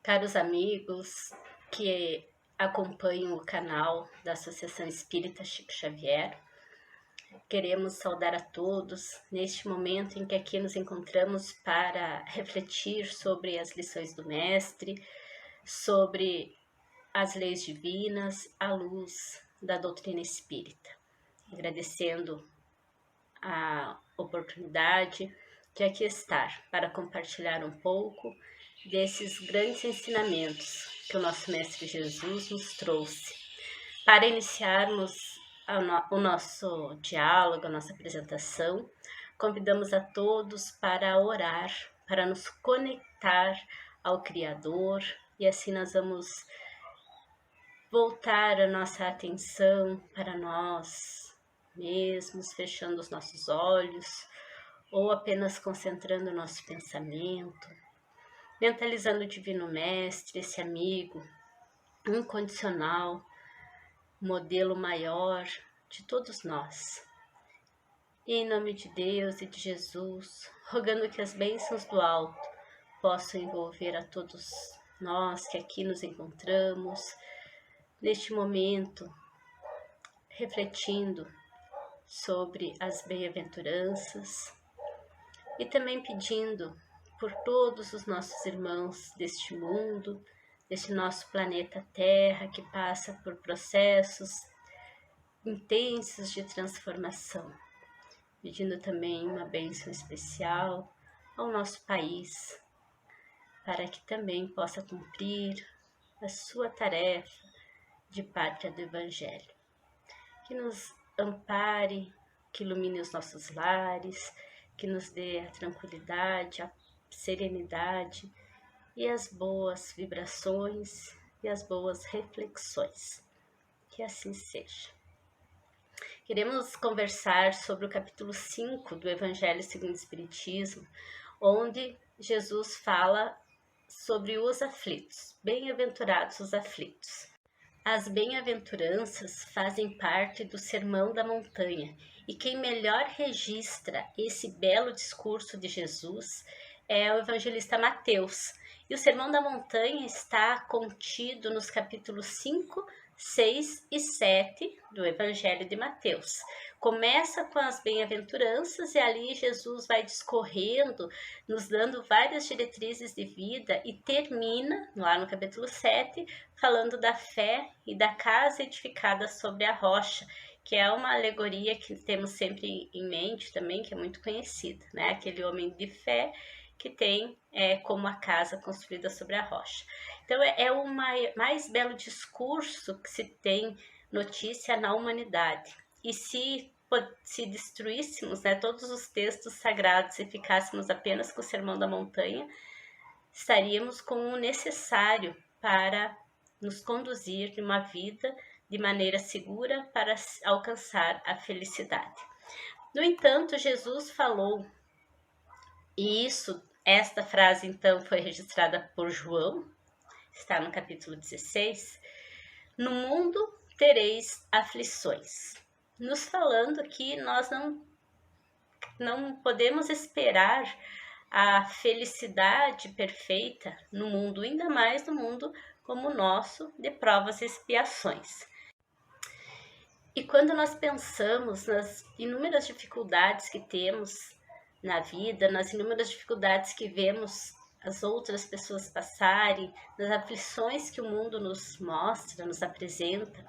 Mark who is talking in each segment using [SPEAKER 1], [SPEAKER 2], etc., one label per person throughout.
[SPEAKER 1] Caros amigos que acompanham o canal da Associação Espírita Chico Xavier, queremos saudar a todos neste momento em que aqui nos encontramos para refletir sobre as lições do Mestre, sobre as leis divinas à luz da doutrina espírita. Agradecendo a oportunidade de aqui estar para compartilhar um pouco desses grandes ensinamentos que o nosso Mestre Jesus nos trouxe. Para iniciarmos o nosso diálogo, a nossa apresentação, convidamos a todos para orar, para nos conectar ao Criador, e assim nós vamos voltar a nossa atenção para nós mesmos, fechando os nossos olhos, ou apenas concentrando o nosso pensamento, mentalizando o Divino Mestre, esse amigo incondicional, modelo maior de todos nós. E em nome de Deus e de Jesus, rogando que as bênçãos do alto possam envolver a todos nós que aqui nos encontramos, neste momento, refletindo sobre as bem-aventuranças e também pedindo por todos os nossos irmãos deste mundo, deste nosso planeta Terra, que passa por processos intensos de transformação. Pedindo também uma bênção especial ao nosso país, para que também possa cumprir a sua tarefa de pátria do Evangelho. Que nos ampare, que ilumine os nossos lares, que nos dê a tranquilidade, a serenidade e as boas vibrações e as boas reflexões. Que assim seja. Queremos conversar sobre o capítulo 5 do Evangelho segundo o Espiritismo, onde Jesus fala sobre os aflitos. Bem-aventurados os aflitos. As bem-aventuranças fazem parte do Sermão da Montanha, e quem melhor registra esse belo discurso de Jesus é o evangelista Mateus. E o Sermão da Montanha está contido nos capítulos 5, 6 e 7 do Evangelho de Mateus. Começa com as bem-aventuranças e ali Jesus vai discorrendo, nos dando várias diretrizes de vida, e termina, lá no capítulo 7, falando da fé e da casa edificada sobre a rocha, que é uma alegoria que temos sempre em mente também, que é muito conhecida, né? Aquele homem de fé que tem como a casa construída sobre a rocha. Então é o mais belo discurso que se tem notícia na humanidade. E se destruíssemos, né, todos os textos sagrados e ficássemos apenas com o Sermão da Montanha, estaríamos com o necessário para nos conduzir de uma vida de maneira segura para alcançar a felicidade. No entanto, Jesus falou, e esta frase então foi registrada por João, está no capítulo 16, no mundo tereis aflições, nos falando que nós não podemos esperar a felicidade perfeita no mundo, ainda mais no mundo como o nosso, de provas e expiações. E quando nós pensamos nas inúmeras dificuldades que temos na vida, nas inúmeras dificuldades que vemos as outras pessoas passarem, nas aflições que o mundo nos mostra, nos apresenta,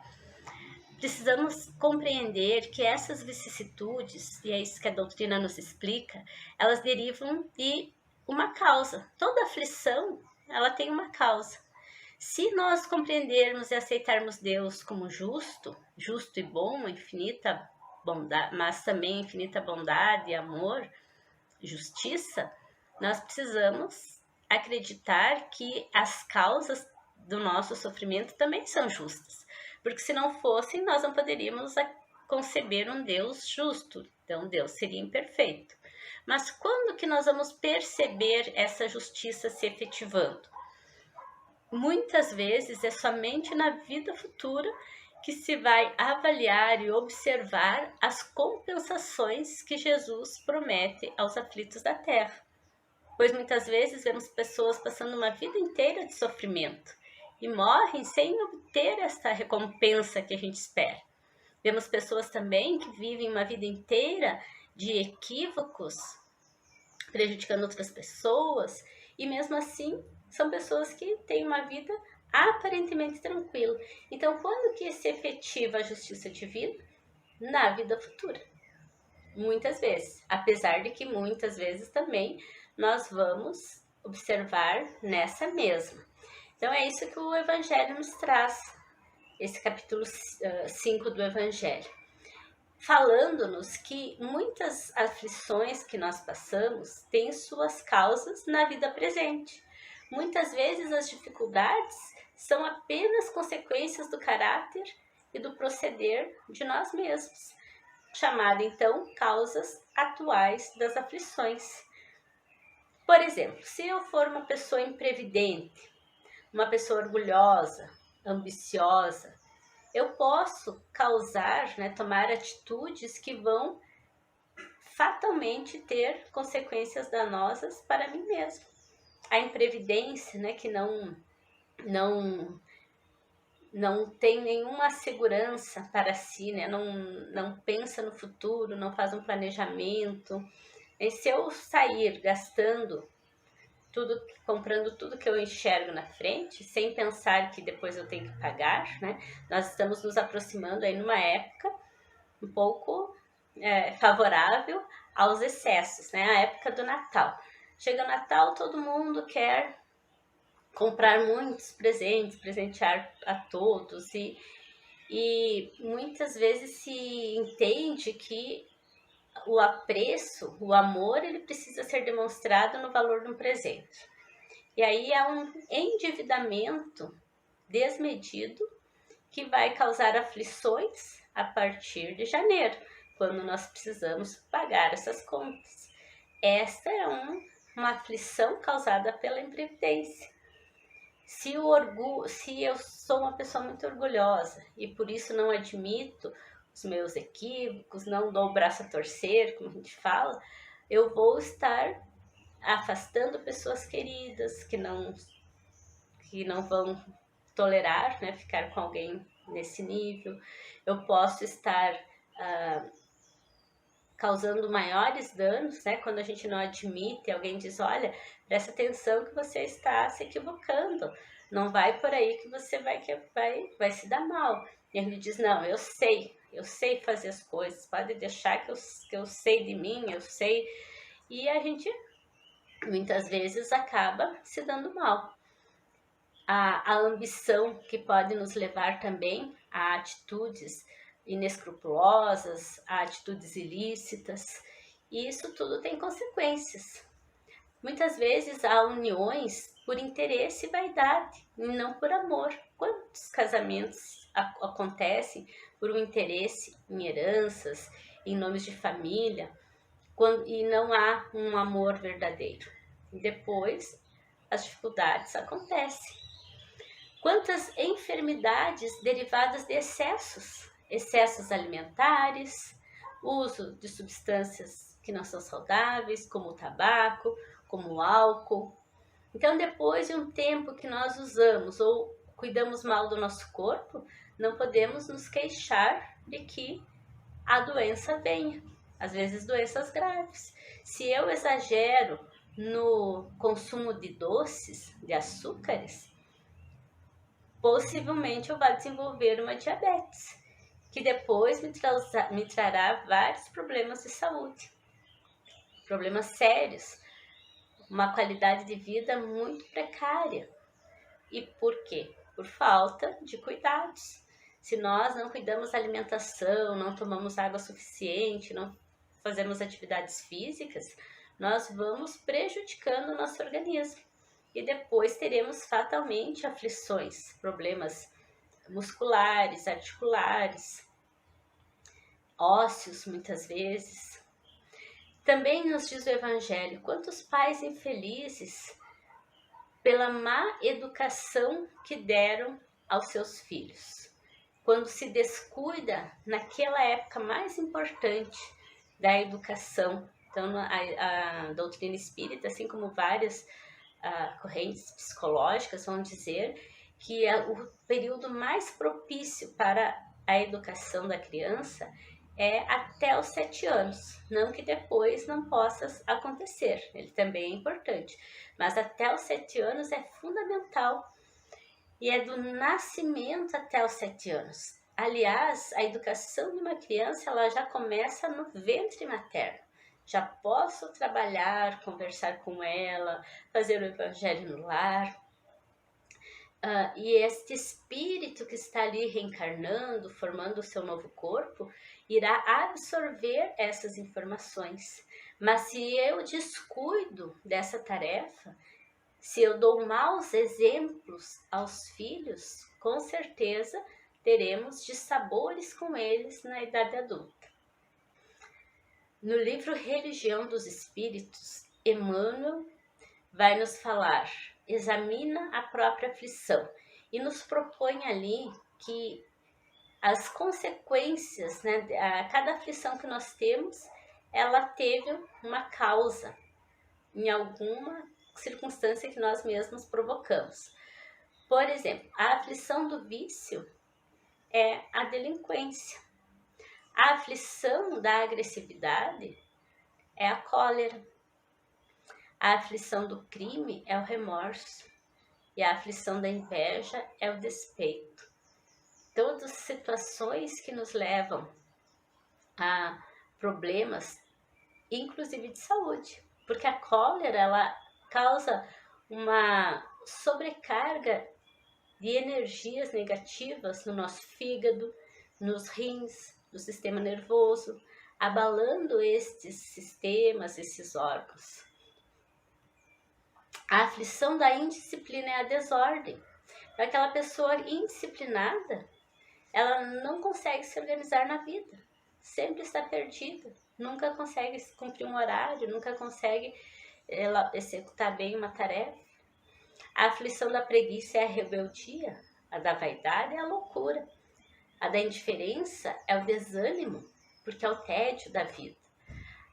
[SPEAKER 1] precisamos compreender que essas vicissitudes, e é isso que a doutrina nos explica, elas derivam de uma causa. Toda aflição, ela tem uma causa. Se nós compreendermos e aceitarmos Deus como justo e bom, infinita bondade, mas também infinita bondade, amor, justiça, nós precisamos acreditar que as causas do nosso sofrimento também são justas, porque se não fossem, nós não poderíamos conceber um Deus justo, então Deus seria imperfeito. Mas quando que nós vamos perceber essa justiça se efetivando? Muitas vezes é somente na vida futura que se vai avaliar e observar as compensações que Jesus promete aos aflitos da terra. pois muitas vezes vemos pessoas passando uma vida inteira de sofrimento e morrem sem obter esta recompensa que a gente espera. Vemos pessoas também que vivem uma vida inteira de equívocos, prejudicando outras pessoas, e mesmo assim são pessoas que têm uma vida aparentemente tranquila. Então, quando que se efetiva a justiça divina? Na vida futura. Muitas vezes, apesar de que muitas vezes também nós vamos observar nessa mesma. Então é isso que o Evangelho nos traz, esse capítulo 5 do Evangelho, falando-nos que muitas aflições que nós passamos têm suas causas na vida presente. Muitas vezes as dificuldades são apenas consequências do caráter e do proceder de nós mesmos, chamada então causas atuais das aflições. Por exemplo, se eu for uma pessoa imprevidente, uma pessoa orgulhosa, ambiciosa, eu posso causar, tomar atitudes que vão fatalmente ter consequências danosas para mim mesmo. A imprevidência, que não tem nenhuma segurança para si, não pensa no futuro, não faz um planejamento. E se eu sair gastando tudo, comprando tudo que eu enxergo na frente, sem pensar que depois eu tenho que pagar, nós estamos nos aproximando aí numa época um pouco favorável aos excessos, a época do Natal. Chega o Natal, todo mundo quer comprar muitos presentes, presentear a todos, e muitas vezes se entende que o apreço, o amor, ele precisa ser demonstrado no valor de um presente. E aí há um endividamento desmedido que vai causar aflições a partir de janeiro, quando nós precisamos pagar essas contas. Esta é uma aflição causada pela imprevidência. Se eu sou uma pessoa muito orgulhosa e por isso não admito os meus equívocos, não dou o braço a torcer, como a gente fala, eu vou estar afastando pessoas queridas que não vão tolerar, ficar com alguém nesse nível. Eu posso estar causando maiores danos, quando a gente não admite, alguém diz, olha, presta atenção que você está se equivocando, não vai por aí que você vai se dar mal. E ele diz, não, eu sei fazer as coisas, pode deixar que eu sei de mim, eu sei. E a gente muitas vezes acaba se dando mal. A ambição que pode nos levar também a atitudes inescrupulosas, a atitudes ilícitas, e isso tudo tem consequências. Muitas vezes há uniões por interesse e vaidade, e não por amor. Quantos casamentos acontecem por um interesse em heranças, em nomes de família, e não há um amor verdadeiro? E depois as dificuldades acontecem. Quantas enfermidades derivadas de excessos alimentares, uso de substâncias que não são saudáveis, como o tabaco, como o álcool. Então, depois de um tempo que nós usamos ou cuidamos mal do nosso corpo, não podemos nos queixar de que a doença venha, às vezes doenças graves. Se eu exagero no consumo de doces, de açúcares, possivelmente eu vou desenvolver uma diabetes, que depois me trará vários problemas de saúde, problemas sérios, uma qualidade de vida muito precária. E por quê? Por falta de cuidados. Se nós não cuidamos da alimentação, não tomamos água suficiente, não fazemos atividades físicas, nós vamos prejudicando o nosso organismo. E depois teremos fatalmente aflições, problemas musculares, articulares, ósseos muitas vezes. Também nos diz o Evangelho, quantos pais infelizes pela má educação que deram aos seus filhos, quando se descuida naquela época mais importante da educação. Então, a doutrina espírita, assim como várias correntes psicológicas, vão dizer que o período mais propício para a educação da criança é até os 7 anos. Não que depois não possa acontecer, ele também é importante, mas até os 7 anos é fundamental. E é do nascimento até os 7 anos. Aliás, a educação de uma criança ela já começa no ventre materno. Já posso trabalhar, conversar com ela, fazer o evangelho no lar. E este espírito que está ali reencarnando, formando o seu novo corpo, irá absorver essas informações. Mas se eu descuido dessa tarefa, se eu dou maus exemplos aos filhos, com certeza teremos dissabores com eles na idade adulta. No livro Religião dos Espíritos, Emmanuel vai nos falar, examina a própria aflição e nos propõe ali que as consequências, a cada aflição que nós temos, ela teve uma causa em alguma circunstância que nós mesmos provocamos. Por exemplo, a aflição do vício é a delinquência. A aflição da agressividade é a cólera. A aflição do crime é o remorso. E a aflição da inveja é o despeito. Todas situações que nos levam a problemas, inclusive de saúde. Porque a cólera, ela causa uma sobrecarga de energias negativas no nosso fígado, nos rins, no sistema nervoso, abalando estes sistemas, esses órgãos. A aflição da indisciplina é a desordem. Aquela pessoa indisciplinada, ela não consegue se organizar na vida, sempre está perdida, nunca consegue cumprir um horário, nunca consegue executar bem uma tarefa. A aflição da preguiça é a rebeldia, a da vaidade é a loucura, a da indiferença é o desânimo, porque é o tédio da vida.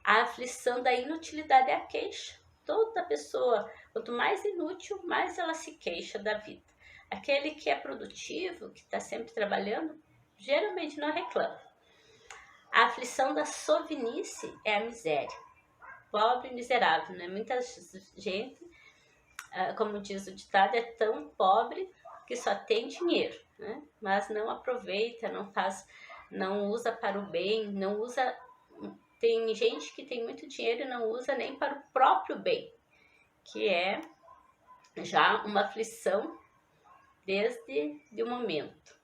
[SPEAKER 1] A aflição da inutilidade é a queixa. Toda pessoa, quanto mais inútil, mais ela se queixa da vida. Aquele que é produtivo, que está sempre trabalhando, geralmente não reclama. A aflição da sovinice é a miséria. Pobre e miserável, né? Muita gente, como diz o ditado, é tão pobre que só tem dinheiro, né? Mas não aproveita, não usa para o bem, não usa. Tem gente que tem muito dinheiro e não usa nem para o próprio bem, que é já uma aflição desde o momento.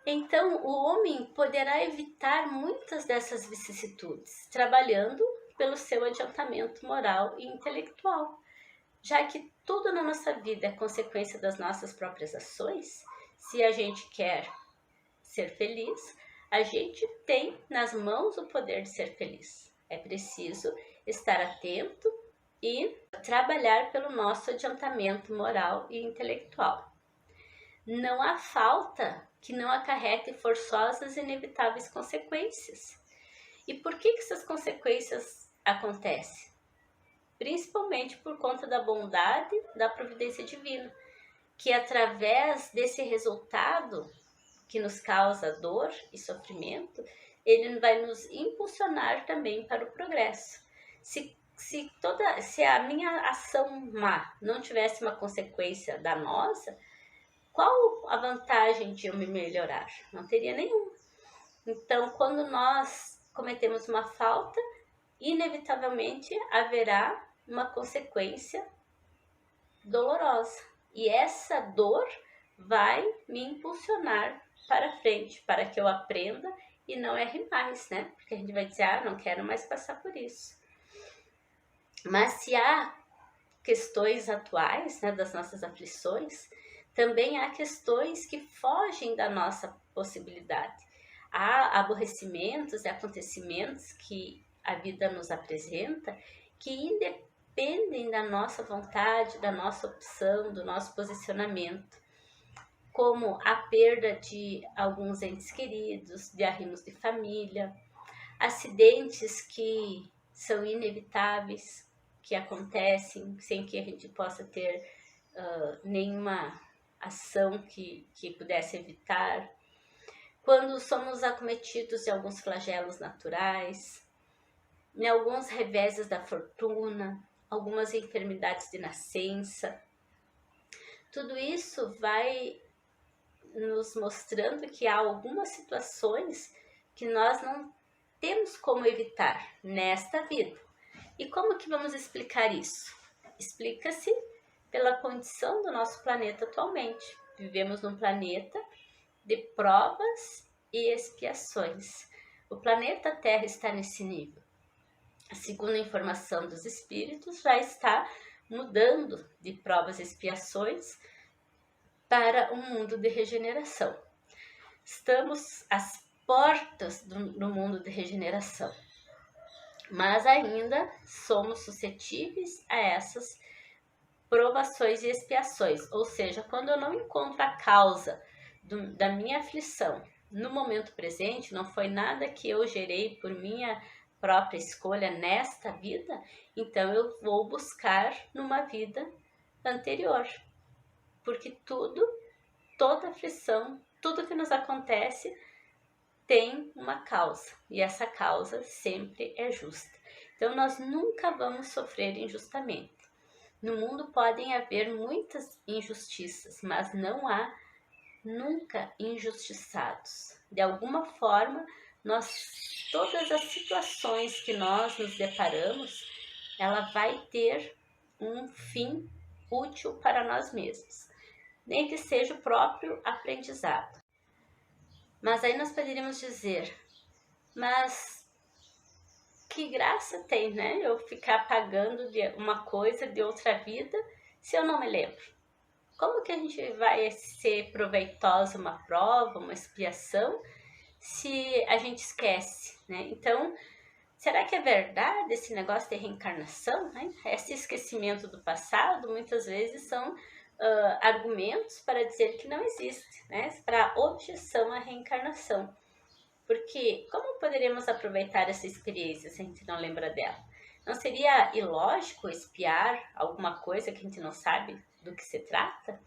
[SPEAKER 1] Então, o homem poderá evitar muitas dessas vicissitudes, trabalhando pelo seu adiantamento moral e intelectual, já que tudo na nossa vida é consequência das nossas próprias ações. Se a gente quer ser feliz, a gente tem nas mãos o poder de ser feliz. É preciso estar atento e trabalhar pelo nosso adiantamento moral e intelectual. Não há falta que não acarrete forçosas e inevitáveis consequências. E por que essas consequências acontecem? Principalmente por conta da bondade da providência divina, que através desse resultado que nos causa dor e sofrimento, ele vai nos impulsionar também para o progresso. Se a minha ação má não tivesse uma consequência danosa, qual a vantagem de eu me melhorar? Não teria nenhuma. Então, quando nós cometemos uma falta, inevitavelmente haverá uma consequência dolorosa. E essa dor vai me impulsionar para frente, para que eu aprenda e não erre mais, né? Porque a gente vai dizer, não quero mais passar por isso. Mas se há questões atuais, né, das nossas aflições, também há questões que fogem da nossa possibilidade. Há aborrecimentos e acontecimentos que a vida nos apresenta que independem da nossa vontade, da nossa opção, do nosso posicionamento, como a perda de alguns entes queridos, de arrimos de família, acidentes que são inevitáveis, que acontecem sem que a gente possa ter nenhuma ação que pudesse evitar. Quando somos acometidos de alguns flagelos naturais, em alguns reveses da fortuna, algumas enfermidades de nascença, tudo isso vai nos mostrando que há algumas situações que nós não temos como evitar nesta vida. E como que vamos explicar isso? Explica-se pela condição do nosso planeta atualmente. Vivemos num planeta de provas e expiações. O planeta Terra está nesse nível. Segundo a informação dos espíritos, já está mudando de provas e expiações para um mundo de regeneração. Estamos às portas do mundo de regeneração, mas ainda somos suscetíveis a essas provações e expiações, ou seja, quando eu não encontro a causa da minha aflição no momento presente, não foi nada que eu gerei por minha própria escolha nesta vida, então eu vou buscar numa vida anterior, porque toda aflição, tudo que nos acontece tem uma causa, e essa causa sempre é justa. Então nós nunca vamos sofrer injustamente. No mundo podem haver muitas injustiças, mas não há nunca injustiçados. De alguma forma, todas as situações que nós nos deparamos, ela vai ter um fim útil para nós mesmos, nem que seja o próprio aprendizado. Mas aí nós poderíamos dizer, mas que graça tem, né? Eu ficar pagando de uma coisa de outra vida se eu não me lembro. Como que a gente vai ser proveitosa uma prova, uma expiação, se a gente esquece, né? Então, será que é verdade esse negócio de reencarnação, né? Esse esquecimento do passado, muitas vezes são argumentos para dizer que não existe, né? Para objeção à reencarnação. Porque como poderíamos aproveitar essa experiência se a gente não lembra dela? Não seria ilógico espiar alguma coisa que a gente não sabe do que se trata?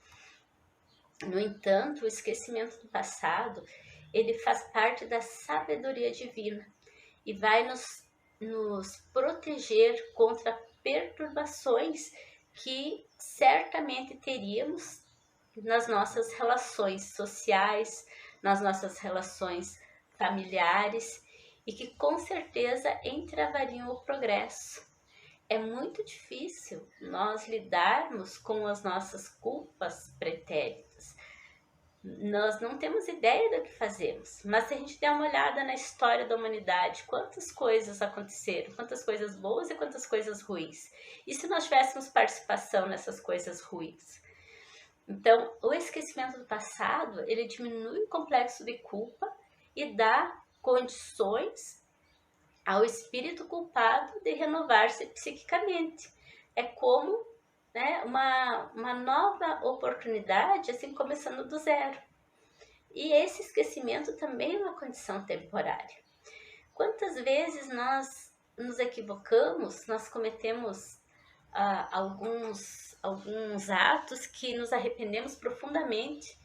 [SPEAKER 1] No entanto, o esquecimento do passado, ele faz parte da sabedoria divina e vai nos proteger contra perturbações que certamente teríamos nas nossas relações sociais, nas nossas relações familiares e que com certeza entravariam o progresso. É muito difícil nós lidarmos com as nossas culpas pretéritas. Nós não temos ideia do que fazemos, mas se a gente der uma olhada na história da humanidade, quantas coisas aconteceram, quantas coisas boas e quantas coisas ruins. E se nós tivéssemos participação nessas coisas ruins? Então, o esquecimento do passado, ele diminui o complexo de culpa e dá condições ao espírito culpado de renovar-se psiquicamente. É como, né, uma nova oportunidade, assim, começando do zero. E esse esquecimento também é uma condição temporária. Quantas vezes nós nos equivocamos, nós cometemos alguns atos que nos arrependemos profundamente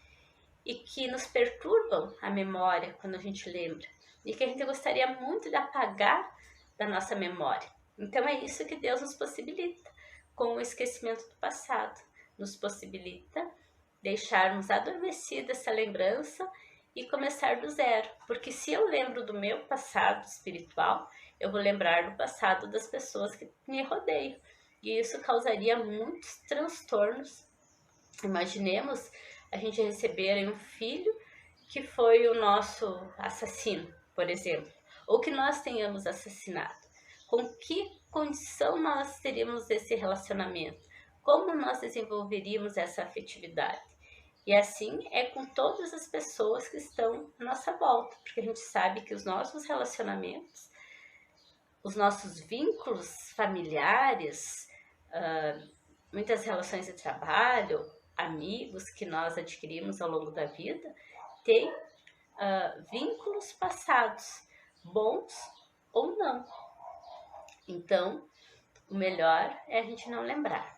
[SPEAKER 1] e que nos perturbam a memória quando a gente lembra e que a gente gostaria muito de apagar da nossa memória. Então é isso que Deus nos possibilita com o esquecimento do passado. Nos possibilita deixarmos adormecida essa lembrança e começar do zero. Porque se eu lembro do meu passado espiritual, eu vou lembrar do passado das pessoas que me rodeiam. E isso causaria muitos transtornos. Imaginemos a gente receber um filho que foi o nosso assassino, por exemplo, ou que nós tenhamos assassinado. Com que condição nós teríamos esse relacionamento? Como nós desenvolveríamos essa afetividade? E assim é com todas as pessoas que estão à nossa volta, porque a gente sabe que os nossos relacionamentos, os nossos vínculos familiares, muitas relações de trabalho, amigos que nós adquirimos ao longo da vida, têm vínculos passados, bons ou não. Então, o melhor é a gente não lembrar.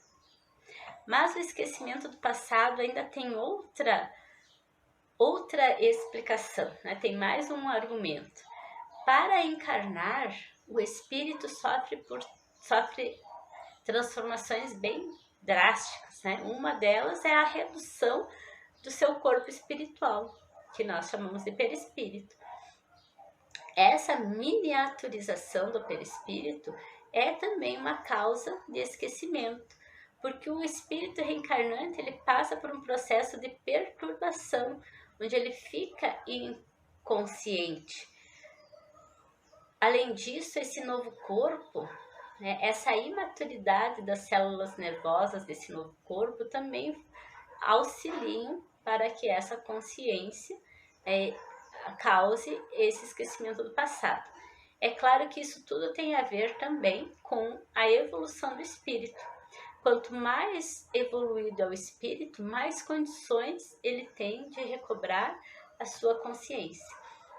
[SPEAKER 1] Mas o esquecimento do passado ainda tem outra explicação, né? Tem mais um argumento. Para encarnar, o espírito sofre transformações bem drásticas, né? Uma delas é a redução do seu corpo espiritual, que nós chamamos de perispírito. Essa miniaturização do perispírito é também uma causa de esquecimento, porque o espírito reencarnante ele passa por um processo de perturbação, onde ele fica inconsciente. Além disso, esse novo corpo, né, essa imaturidade das células nervosas desse novo corpo também auxiliam para que essa consciência cause esse esquecimento do passado. É claro que isso tudo tem a ver também com a evolução do espírito. Quanto mais evoluído é o espírito, mais condições ele tem de recobrar a sua consciência.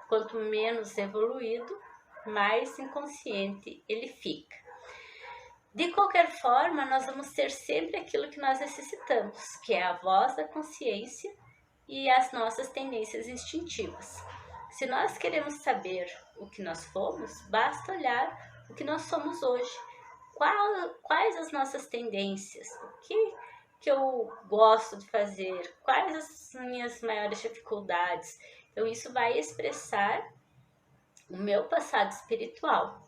[SPEAKER 1] Quanto menos evoluído, mais inconsciente ele fica. De qualquer forma, nós vamos ter sempre aquilo que nós necessitamos, que é a voz da consciência e as nossas tendências instintivas. Se nós queremos saber o que nós fomos, basta olhar o que nós somos hoje. Quais as nossas tendências? O que eu gosto de fazer? Quais as minhas maiores dificuldades? Então, isso vai expressar o meu passado espiritual.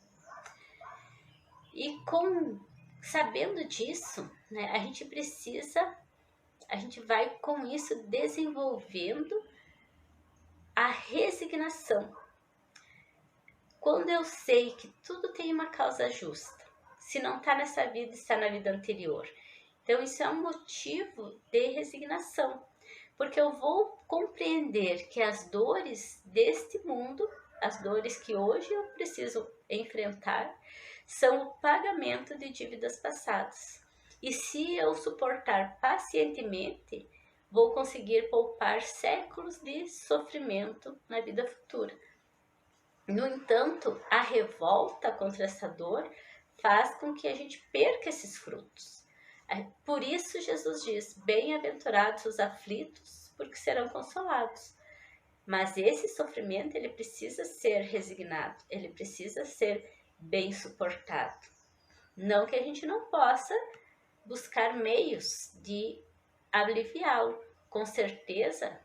[SPEAKER 1] E sabendo disso, né, a gente vai com isso desenvolvendo a resignação. Quando eu sei que tudo tem uma causa justa, se não está nessa vida, está na vida anterior. Então, isso é um motivo de resignação, porque eu vou compreender que as dores deste mundo, as dores que hoje eu preciso enfrentar, são o pagamento de dívidas passadas. E se eu suportar pacientemente, vou conseguir poupar séculos de sofrimento na vida futura. No entanto, a revolta contra essa dor faz com que a gente perca esses frutos. Por isso Jesus diz, bem-aventurados os aflitos, porque serão consolados. Mas esse sofrimento, ele precisa ser resignado, ele precisa ser bem suportado. Não que a gente não possa buscar meios de aliviá-lo. Com certeza,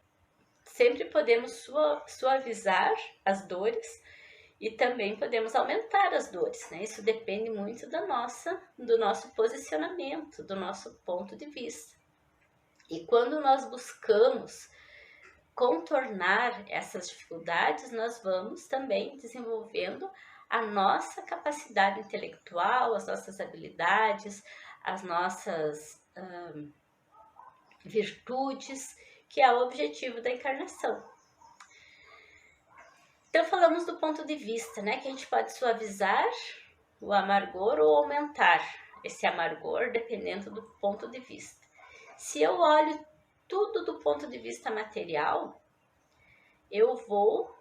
[SPEAKER 1] sempre podemos suavizar as dores e também podemos aumentar as dores, né? Isso depende muito do nosso posicionamento, do nosso ponto de vista. E quando nós buscamos contornar essas dificuldades, nós vamos também desenvolvendo a nossa capacidade intelectual, as nossas habilidades, as nossas virtudes, que é o objetivo da encarnação. Então, falamos do ponto de vista, né? Que a gente pode suavizar o amargor ou aumentar esse amargor, dependendo do ponto de vista. Se eu olho tudo do ponto de vista material, eu vou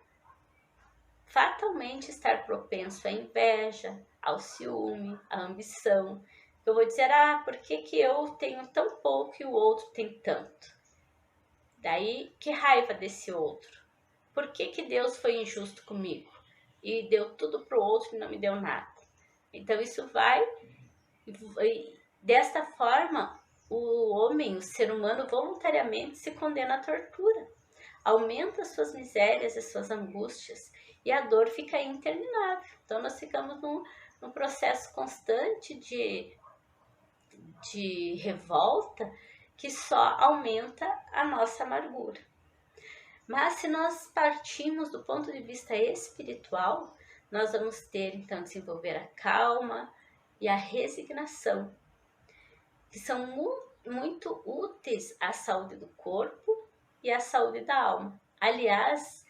[SPEAKER 1] fatalmente estar propenso à inveja, ao ciúme, à ambição. Eu vou dizer, por que eu tenho tão pouco e o outro tem tanto? Daí, que raiva desse outro. Por que Deus foi injusto comigo? E deu tudo para o outro e não me deu nada. Então, isso vai... Desta forma, o homem, o ser humano, voluntariamente se condena à tortura. Aumenta as suas misérias e suas angústias. E a dor fica interminável. Então, nós ficamos num processo constante de revolta que só aumenta a nossa amargura. Mas se nós partimos do ponto de vista espiritual, nós vamos ter, então, desenvolver a calma e a resignação, que são muito úteis à saúde do corpo e à saúde da alma. Aliás,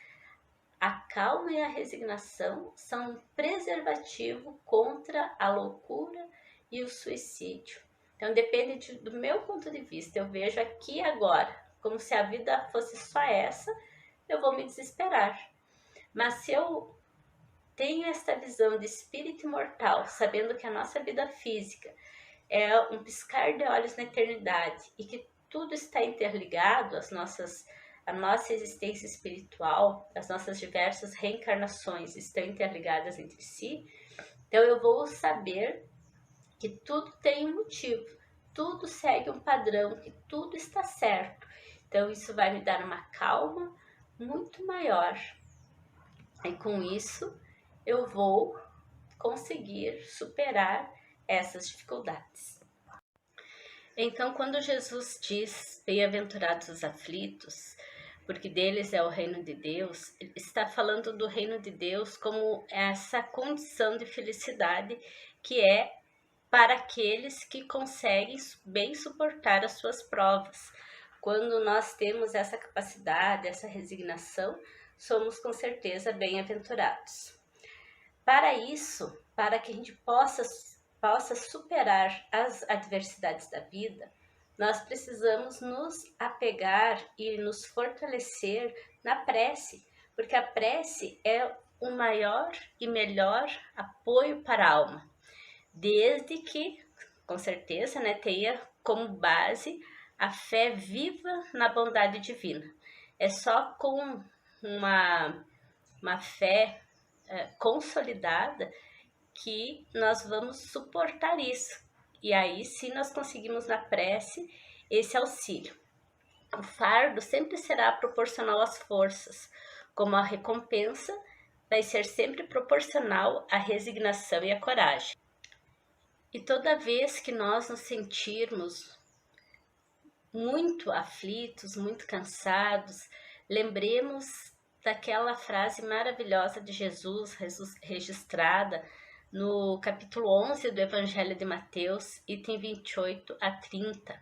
[SPEAKER 1] a calma e a resignação são um preservativo contra a loucura e o suicídio. Então, depende do meu ponto de vista. Eu vejo aqui e agora, como se a vida fosse só essa, eu vou me desesperar. Mas se eu tenho esta visão de espírito imortal, sabendo que a nossa vida física é um piscar de olhos na eternidade e que tudo está interligado, a nossa existência espiritual, as nossas diversas reencarnações estão interligadas entre si, então eu vou saber que tudo tem um motivo, tudo segue um padrão, que tudo está certo. Então isso vai me dar uma calma muito maior. E com isso eu vou conseguir superar essas dificuldades. Então, quando Jesus diz, bem-aventurados os aflitos, porque deles é o reino de Deus, ele está falando do reino de Deus como essa condição de felicidade que é para aqueles que conseguem bem suportar as suas provas. Quando nós temos essa capacidade, essa resignação, somos com certeza bem-aventurados. Para isso, para que a gente possa superar as adversidades da vida, nós precisamos nos apegar e nos fortalecer na prece, porque a prece é o maior e melhor apoio para a alma, desde que, com certeza, tenha como base a fé viva na bondade divina. É só com uma fé consolidada que nós vamos suportar isso. E aí sim nós conseguimos na prece esse auxílio. O fardo sempre será proporcional às forças, como a recompensa vai ser sempre proporcional à resignação e à coragem. E toda vez que nós nos sentirmos muito aflitos, muito cansados, lembremos daquela frase maravilhosa de Jesus registrada no capítulo 11 do Evangelho de Mateus, item 28 a 30,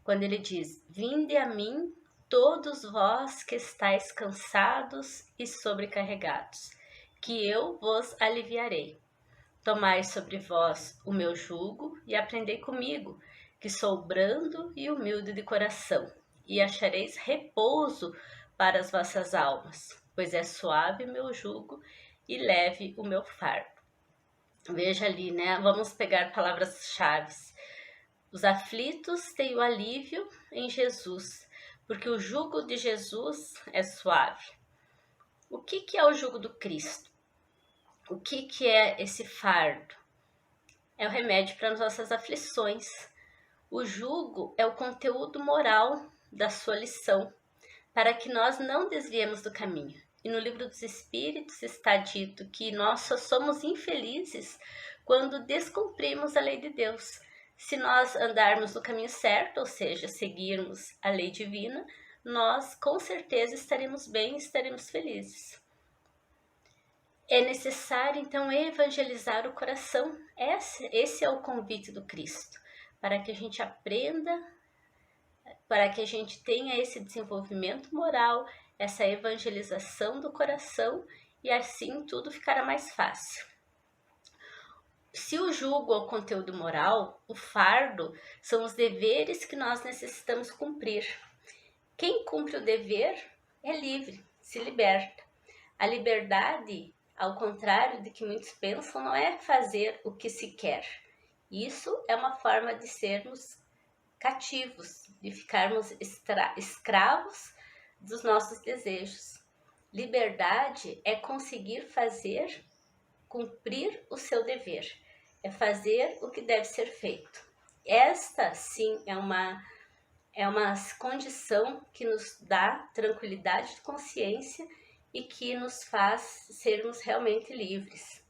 [SPEAKER 1] quando ele diz: Vinde a mim, todos vós que estáis cansados e sobrecarregados, que eu vos aliviarei. Tomai sobre vós o meu jugo e aprendei comigo, que sou brando e humilde de coração, e achareis repouso para as vossas almas, pois é suave o meu jugo e leve o meu fardo. Veja ali, Vamos pegar palavras-chave. Os aflitos têm o alívio em Jesus, porque o jugo de Jesus é suave. O que é o jugo do Cristo? O que é esse fardo? É o remédio para as nossas aflições. O jugo é o conteúdo moral da sua lição, para que nós não desviemos do caminho. E no livro dos Espíritos está dito que nós só somos infelizes quando descumprimos a lei de Deus. Se nós andarmos no caminho certo, ou seja, seguirmos a lei divina, nós com certeza estaremos bem e estaremos felizes. É necessário, então, evangelizar o coração. Esse é o convite do Cristo, para que a gente aprenda, para que a gente tenha esse desenvolvimento moral, essa evangelização do coração, e assim tudo ficará mais fácil. Se o jugo é o conteúdo moral, o fardo são os deveres que nós necessitamos cumprir. Quem cumpre o dever é livre, se liberta. A liberdade, ao contrário de que muitos pensam, não é fazer o que se quer. Isso é uma forma de sermos cativos, de ficarmos escravos dos nossos desejos. Liberdade é conseguir cumprir o seu dever, é fazer o que deve ser feito. Esta, sim, é uma condição que nos dá tranquilidade de consciência e que nos faz sermos realmente livres.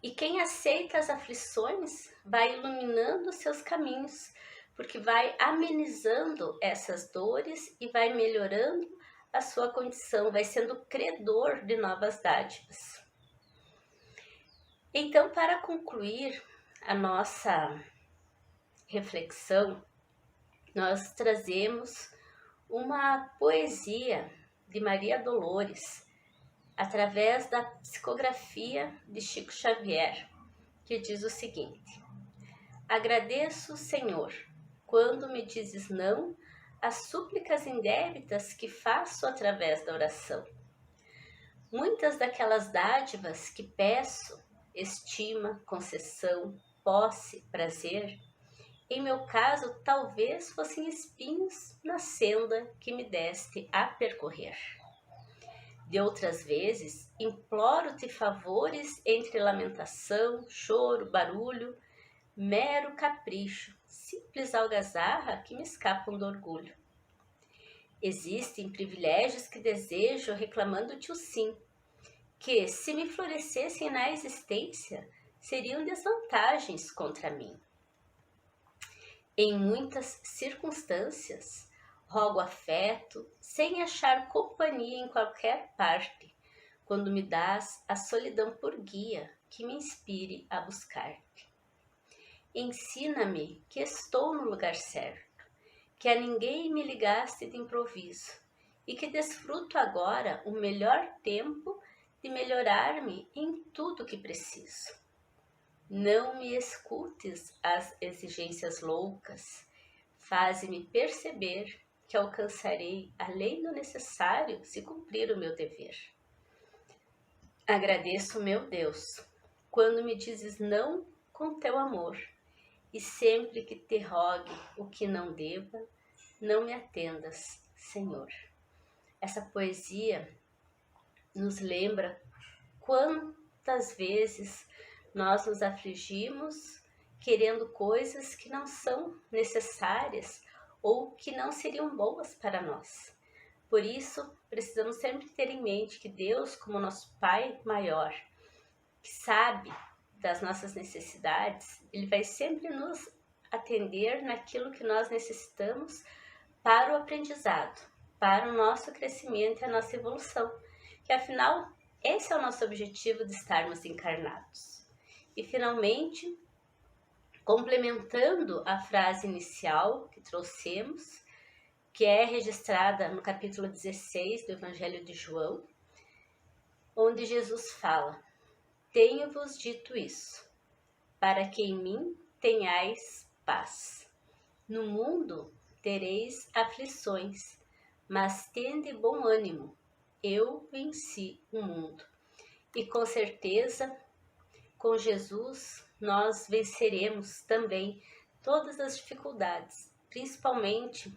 [SPEAKER 1] E quem aceita as aflições vai iluminando os seus caminhos, porque vai amenizando essas dores e vai melhorando a sua condição, vai sendo credor de novas dádivas. Então, para concluir a nossa reflexão, nós trazemos uma poesia de Maria Dolores, através da psicografia de Chico Xavier, que diz o seguinte: Agradeço, Senhor, quando me dizes não às súplicas indébitas que faço através da oração. Muitas daquelas dádivas que peço, estima, concessão, posse, prazer, em meu caso talvez fossem espinhos na senda que me deste a percorrer. De outras vezes, imploro-te favores entre lamentação, choro, barulho, mero capricho, simples algazarra que me escapam do orgulho. Existem privilégios que desejo reclamando-te o sim, que, se me florescessem na existência, seriam desvantagens contra mim. Em muitas circunstâncias, rogo afeto, sem achar companhia em qualquer parte, quando me dás a solidão por guia que me inspire a buscar-te. Ensina-me que estou no lugar certo, que a ninguém me ligaste de improviso e que desfruto agora o melhor tempo de melhorar-me em tudo que preciso. Não me escutes as exigências loucas, faze-me perceber que alcançarei além do necessário se cumprir o meu dever. Agradeço, meu Deus, quando me dizes não com teu amor, e sempre que te rogue o que não deva, não me atendas, Senhor. Essa poesia nos lembra quantas vezes nós nos afligimos querendo coisas que não são necessárias ou que não seriam boas para nós. Por isso, precisamos sempre ter em mente que Deus, como nosso Pai maior, que sabe das nossas necessidades, Ele vai sempre nos atender naquilo que nós necessitamos para o aprendizado, para o nosso crescimento e a nossa evolução, que afinal, esse é o nosso objetivo de estarmos encarnados. E finalmente, complementando a frase inicial que trouxemos, que é registrada no capítulo 16 do Evangelho de João, onde Jesus fala: tenho-vos dito isso, para que em mim tenhais paz. No mundo tereis aflições, mas tende bom ânimo, eu venci o mundo. E com certeza, com Jesus, nós venceremos também todas as dificuldades, principalmente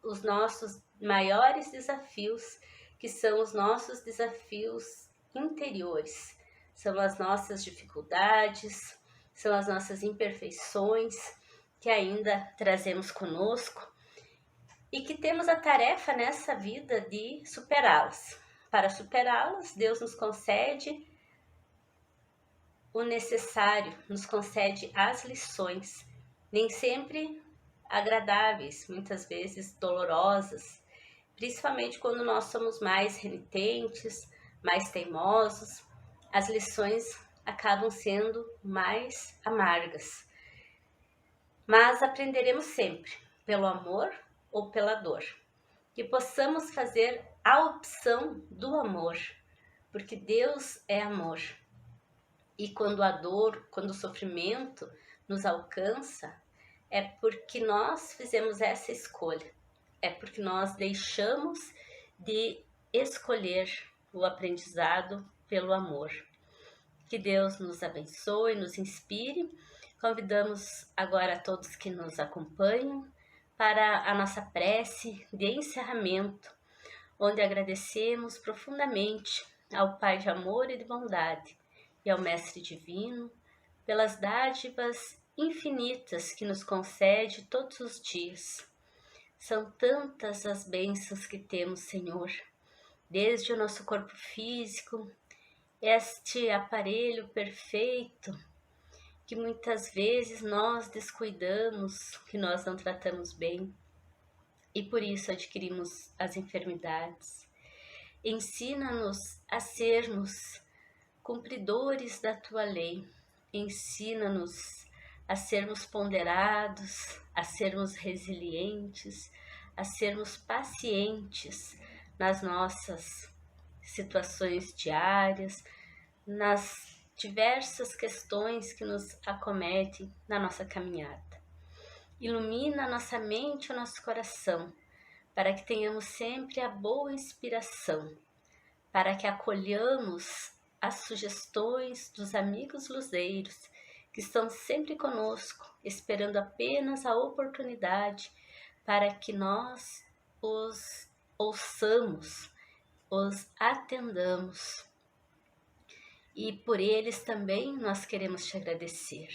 [SPEAKER 1] os nossos maiores desafios, que são os nossos desafios interiores. São as nossas dificuldades, são as nossas imperfeições que ainda trazemos conosco e que temos a tarefa nessa vida de superá-las. Para superá-las, Deus nos concede o necessário, nos concede as lições, nem sempre agradáveis, muitas vezes dolorosas, principalmente quando nós somos mais renitentes, mais teimosos, as lições acabam sendo mais amargas. Mas aprenderemos sempre, pelo amor ou pela dor, que possamos fazer a opção do amor, porque Deus é amor. E quando a dor, quando o sofrimento nos alcança, é porque nós fizemos essa escolha. É porque nós deixamos de escolher o aprendizado pelo amor. Que Deus nos abençoe, nos inspire. Convidamos agora a todos que nos acompanham para a nossa prece de encerramento, onde agradecemos profundamente ao Pai de amor e de bondade, e ao Mestre Divino, pelas dádivas infinitas que nos concede todos os dias. São tantas as bênçãos que temos, Senhor, desde o nosso corpo físico, este aparelho perfeito, que muitas vezes nós descuidamos, que nós não tratamos bem, e por isso adquirimos as enfermidades. Ensina-nos a sermos cumpridores da tua lei, ensina-nos a sermos ponderados, a sermos resilientes, a sermos pacientes nas nossas situações diárias, nas diversas questões que nos acometem na nossa caminhada. Ilumina a nossa mente e o nosso coração, para que tenhamos sempre a boa inspiração para que acolhamos as sugestões dos amigos luzeiros que estão sempre conosco, esperando apenas a oportunidade para que nós os ouçamos, os atendamos. E por eles também nós queremos te agradecer,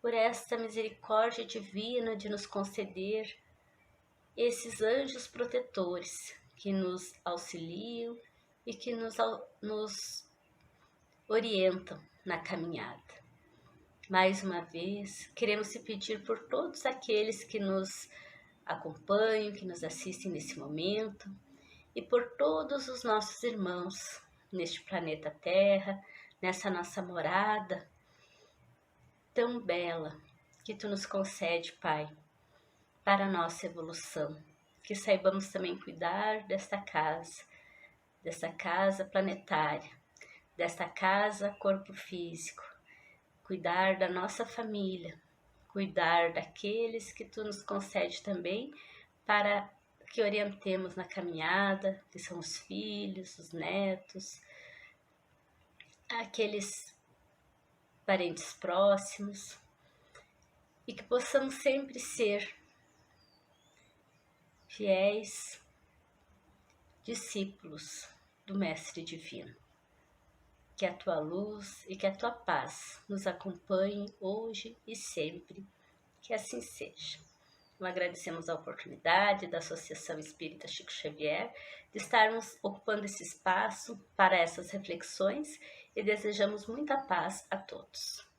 [SPEAKER 1] por esta misericórdia divina de nos conceder esses anjos protetores que nos auxiliam e que nos orientam na caminhada. Mais uma vez, queremos te pedir por todos aqueles que nos acompanham, que nos assistem nesse momento, e por todos os nossos irmãos neste planeta Terra, nessa nossa morada tão bela que tu nos concede, Pai, para a nossa evolução. Que saibamos também cuidar desta casa planetária, desta casa corpo físico, cuidar da nossa família, cuidar daqueles que tu nos concede também para que orientemos na caminhada, que são os filhos, os netos, aqueles parentes próximos, e que possamos sempre ser fiéis discípulos do Mestre Divino. Que a tua luz e que a tua paz nos acompanhem hoje e sempre, que assim seja. Nós agradecemos a oportunidade da Associação Espírita Chico Xavier de estarmos ocupando esse espaço para essas reflexões e desejamos muita paz a todos.